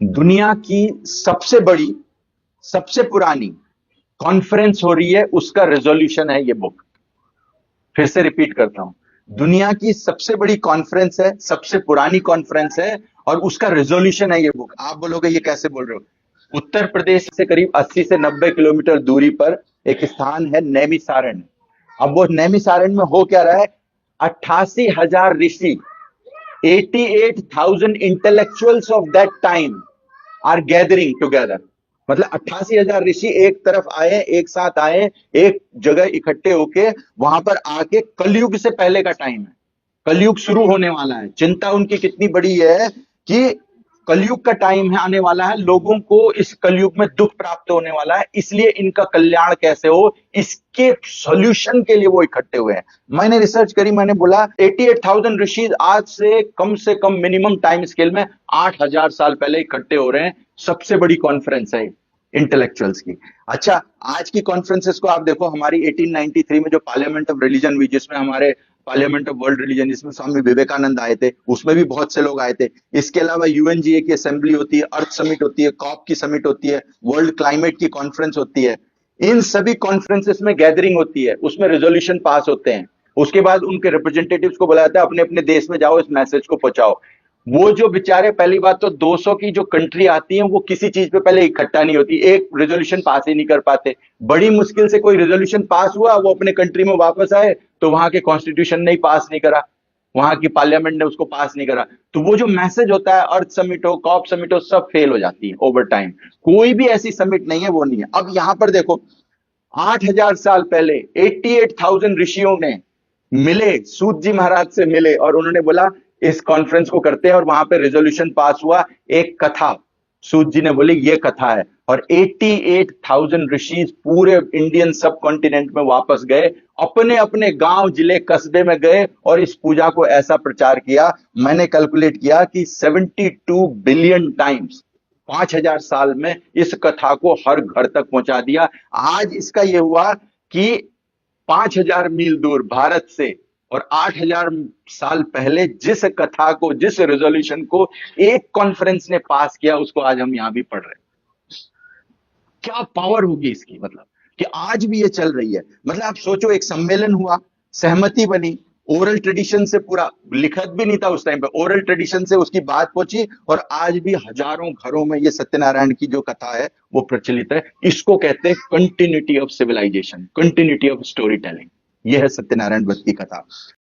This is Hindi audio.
दुनिया की सबसे बड़ी, सबसे पुरानी कॉन्फ्रेंस हो रही है, उसका रेजोल्यूशन है ये बुक। फिर से रिपीट करता हूं। दुनिया की सबसे बड़ी कॉन्फ्रेंस है, सबसे पुरानी कॉन्फ्रेंस है, और उसका रेजोल्यूशन है ये बुक। आप बोलोगे ये कैसे बोल रहे हो? उत्तर प्रदेश से करीब 80 से 90 किलोमीटर दूरी पर एक स्थान है नैमिसारण। अब वो नैमिसारण में हो क्या रहा है? 88,000 ऋषि, 88,000 intellectuals of that time are gathering together। मतलब 88,000 ऋषि एक तरफ आए, एक साथ आए, एक जगह इकट्ठे होके, वहां पर आके, कलयुग से पहले का टाइम है, कलयुग शुरू होने वाला है। चिंता उनकी कितनी बड़ी है कि कलयुग का टाइम है, आने वाला है, लोगों को इस कलयुग में दुख प्राप्त होने वाला है, इसलिए इनका कल्याण कैसे हो, इसके सॉल्यूशन के लिए वो इकट्ठे हुए हैं। मैंने रिसर्च करी, मैंने बोला 88,000 ऋषि आज से कम मिनिमम टाइम स्केल में 8,000 साल पहले इकट्ठे हो रहे हैं। सबसे बड़ी कॉन्फ्रेंस है इंटेलेक्चुअल्स की। अच्छा, आज की कॉन्फ्रेंसेस को आप देखो, हमारी 1893 में जो पार्लियामेंट ऑफ रिलीजन हुई, जिसमें हमारे पार्लियामेंट ऑफ वर्ल्ड रिलीजन, जिसमें स्वामी विवेकानंद आए थे, उसमें भी बहुत से लोग आए थे। इसके अलावा यूएनजीए की असेंबली होती है, अर्थ समिट होती है, कॉप की समिट होती है, वर्ल्ड क्लाइमेट की कॉन्फ्रेंस होती है। इन सभी कॉन्फ्रेंसेस में गैदरिंग होती है, उसमें रेजोल्यूशन पास होते हैं। उसके बाद उनके रिप्रेजेंटेटिव्स को बुलाते हैं, अपने अपने देश में जाओ, इस मैसेज को पहुंचाओ। वो जो बेचारे, पहली बात तो 200 की जो कंट्री आती है, वो किसी चीज पे पहले इकट्ठा नहीं होती, एक रेजोल्यूशन पास ही नहीं कर पाते। बड़ी मुश्किल से कोई रेजोल्यूशन पास हुआ, वो अपने कंट्री में वापस आए तो वहां के कॉन्स्टिट्यूशन ने पास नहीं करा, वहां की पार्लियामेंट ने उसको पास नहीं करा। तो वो जो मैसेज होता है, अर्थ समिट हो, कॉप समिट हो, सब फेल हो जाती है ओवर टाइम। कोई भी ऐसी समिट नहीं है, वो नहीं है। अब यहां पर देखो, 8,000 साल पहले 88,000 ऋषियों ने मिले, सूत जी महाराज से मिले, और उन्होंने बोला इस कॉन्फ्रेंस को करते हैं, और वहां पे रेजोल्यूशन पास हुआ। एक कथा, सूत जी ने बोली ये कथा है, और 88,000 ऋषि पूरे इंडियन सब कॉन्टिनेंट में वापस गए, अपने अपने गांव, जिले, कस्बे में गए, और इस पूजा को ऐसा प्रचार किया। मैंने कैलकुलेट किया कि 72 बिलियन टाइम्स 5,000 साल में इस कथा को हर घर तक पहुंचा दिया। आज इसका यह हुआ कि 5,000 मील दूर भारत से, और 8,000 साल पहले जिस कथा को, जिस रेजोल्यूशन को एक कॉन्फ्रेंस ने पास किया, उसको आज हम यहां भी पढ़ रहे हैं। क्या पावर होगी इसकी, मतलब कि आज भी ये चल रही है। मतलब आप सोचो, एक सम्मेलन हुआ, सहमति बनी, ओरल ट्रेडिशन से, पूरा लिखत भी नहीं था उस टाइम पे, ओरल ट्रेडिशन से उसकी बात पहुंची, और आज भी हजारों घरों में ये सत्यनारायण की जो कथा है वो प्रचलित है। इसको कहते हैं continuity of civilisation, continuity of story telling. यह है सत्यनारायण व्रत की कथा।